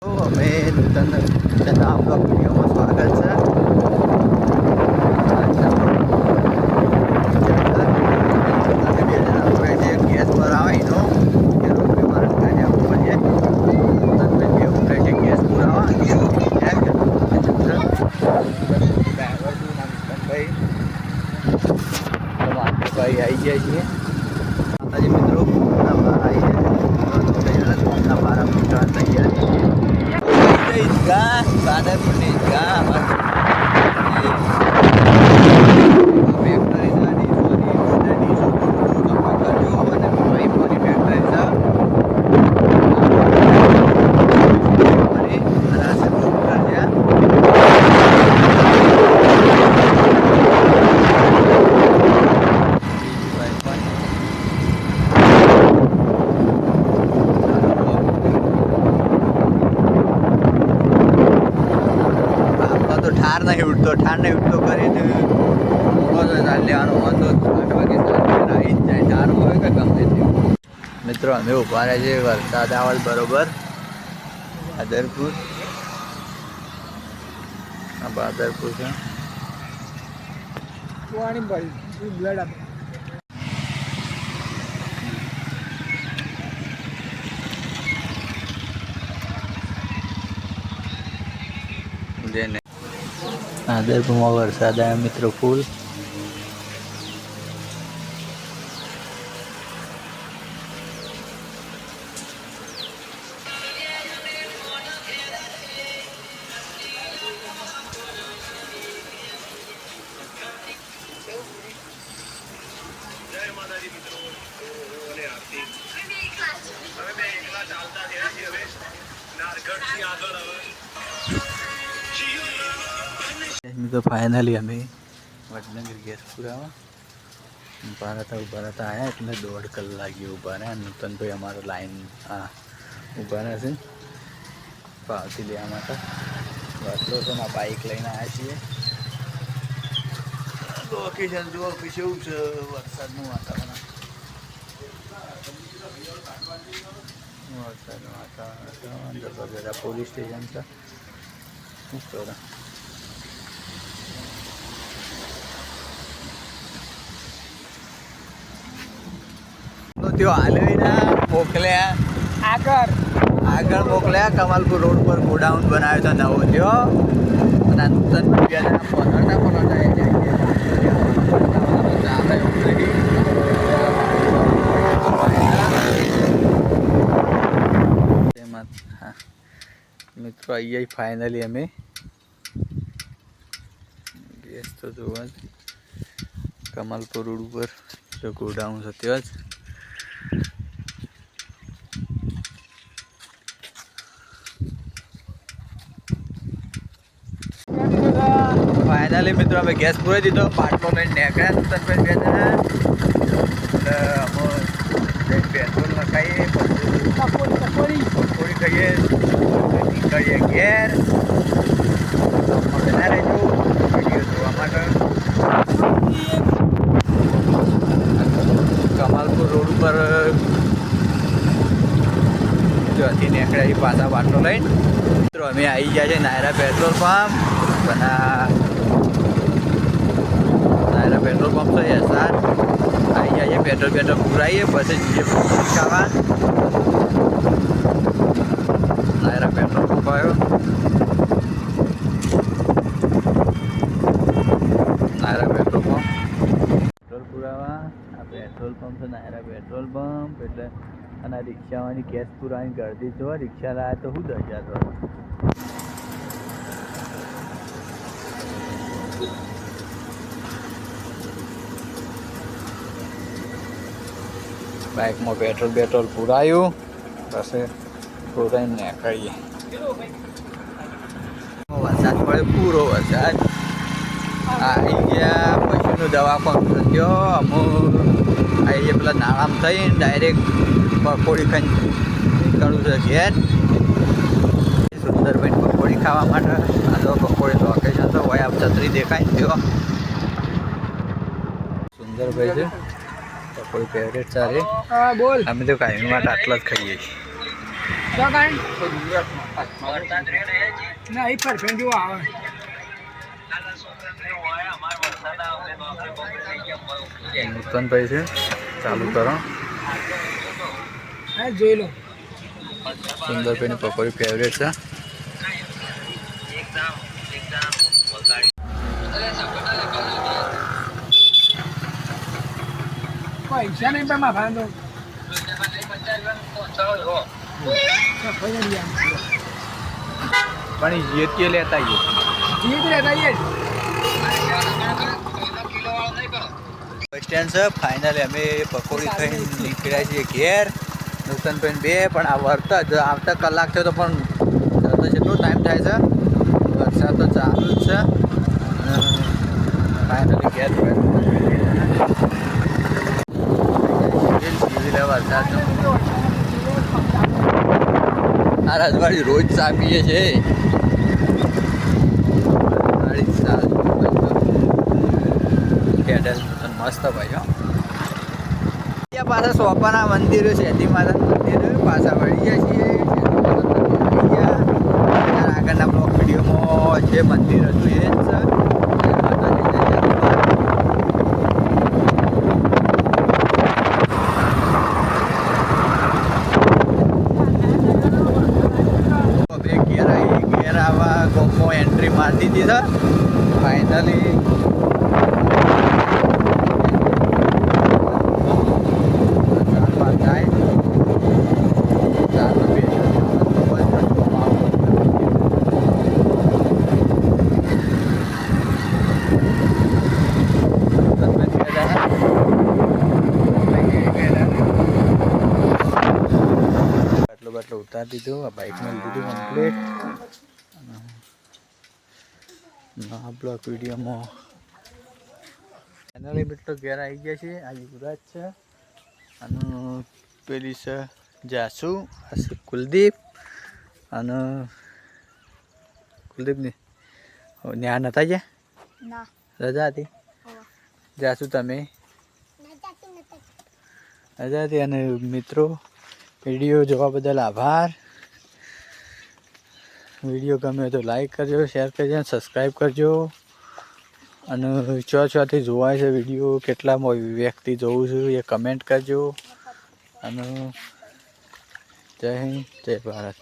તો અમે નૂતન બ્લોગ વિડીયોમાં સ્વાગત છે. ગેસ પર આવે એનો ગેસ પુરાવા ભાઈ આવી જાય છીએ. માતાજી મિત્રો આવી જાય બારા મોટા તૈયારી સાદરપુરની ઠાર નહીં ઉઠતો કરીને લેવાનો વાંધો 8 વાગે આવી જ જાય. ઠાર હોય કે ગમે તે. મિત્રો અમે ઉભા રહ્યા છીએ વરસાદ આવલ બરોબર બાદરપુર. આ બાદરપુર છે. જેને આદરપુરમાં વરસાદ આવ્યો મિત્રો ફૂલ. તો ફાઇનલી અમે વડનગર ગેસ પુરાવા ઉભા રહેતા આવ્યા એટલે 1.5 કલાક ઉભા રહ્યા. નૂતનભાઈ અમારો લાઈન ઉભા રહ્યા છે પાવતી લેવા માટે. બસલો છે ને બાઇક લઈને આવ્યા છીએ. લોકેશન જુઓ કે કેવું છે વરસાદનું વાતાવરણ. પોલીસ સ્ટેશન છે. શું કરે મોકલ્યા આગળ મોકલ્યા. કમાલપુર રોડ પર ગોડાઉન બનાવ્યો છે નવો થયો. અને નૂતન મિત્રો અહીંયા ફાઇનલી અમે ગેસ તો જોવા જ કમાલપુર રોડ ઉપર જો ગોડાઉન છે ત્યાં જ. ફાઇનલી મિત્રો અમે ગેસ પૂરી દીધો. પાટલો લઈને નીકળ્યા નૂતનભાઈ 2 જણા. અમે પેટ્રોલ નખાઈએ પકોડી ખાઈએ નીકળીએ ઘેર. બધા રહેજો વિડીયો જોવા માટે. કમાલપુર રોડ ઉપર જોથી નીકળ્યા એ પાછા બાટલો લઈને. મિત્રો અમે આવી ગયા છે Naira petrol pump. Naira petrol pump તો SR આવી જાય. પેટ્રોલ પુરાઈએ પછી જઈએ ખાવા. નાયરા પેટ્રોલ પંપ આવ્યો. નાયરા પેટ્રોલ પંપ પેટ્રોલ પુરાવા. આ પેટ્રોલ પંપ છે નાયરા પેટ્રોલ પંપ. એટલે અને રિક્ષાવાની ગેસ પુરાવાની ગરદી જો રિક્ષા લાવે તો શું 10,000 બાઇકમાં પેટ્રોલ પુરાયું પછી પુરાઈને નીકળીએ. વરસાદ પડે પૂરો વરસાદ આવી ગયા. પશુનું દવાખાનું થયો. અમુક આવી ગયા પેલા નાળામાં થઈને ડાયરેક્ટ પકોડી ખાઈને નીકળવું છે ઘેર. સુંદરભાઈ પકોડી ખાવા માટે. આ તો પકોડી લોકેશન તો હોય આપ છત્રી દેખાય થયો. સુંદરભાઈ છે કોઈ ફેવરેટ સારી. અમે તો કાયમ માટે આટલા જ ખાઈએ છીએ. ના એ પરફેક્ટ જેવો આવે નૂતનભાઈ છે ચાલુ કરો હા જોઈ લો સુંદરભાઈની પકોડી ફેવરેટ છે પૈસા નહીં પણ માફા તો પણ એ કે લેતા આવીએ જીત રહેતા બસ સ્ટેન્ડ છે ફાઇનલી અમે પકોડી ખાઈને નીકળ્યા છીએ ઘેર નૂતનભાઈ બે પણ આ વરતા જ આવતા કલાક થયો તો પણ તો જેટલો ટાઈમ થાય છે વરસાદ તો ચાલુ જ છે ફાઇનલી ઘેર વરસાદ આ રાજવાડી રોજ ચા પીએ છે મસ્ત ભાઈ ત્યાં પાછા સોપાના મંદિરો છે શેતી માતાનું મંદિર પાછા વળી ગયા છીએ આગળના બ્લોક વિડીયોમાં જે મંદિર હતું એ જ છે ઘેર આવવા ગોમો એન્ટ્રી મારી દીધી છે ફાઇનલી બાટલો ઉતારી દીધું આ બાઇકમાં લીધું કમ્પ્લીટ આ બ્લોક વિડીયોમાં ફાઇનલી બેટલો ઘેર આવી ગયા છે આ યુવરાજ છે અને પેલી છે જાસુ આ છે કુલદીપ અને કુલદીપની ત્યાં નતા ગયા રજા હતી જાસુ તમે રજા હતી અને મિત્રો વિડીયો જોવા બદલ આભાર વિડીયો ગમે તો લાઈક કરજો શેર કરજો સબસ્ક્રાઈબ કરજો અને ચોથી જોવાય છે વિડીયો કેટલા વ્યક્તિ જોઉં છું એ કમેન્ટ કરજો અને જય હિન્દ જય ભારત.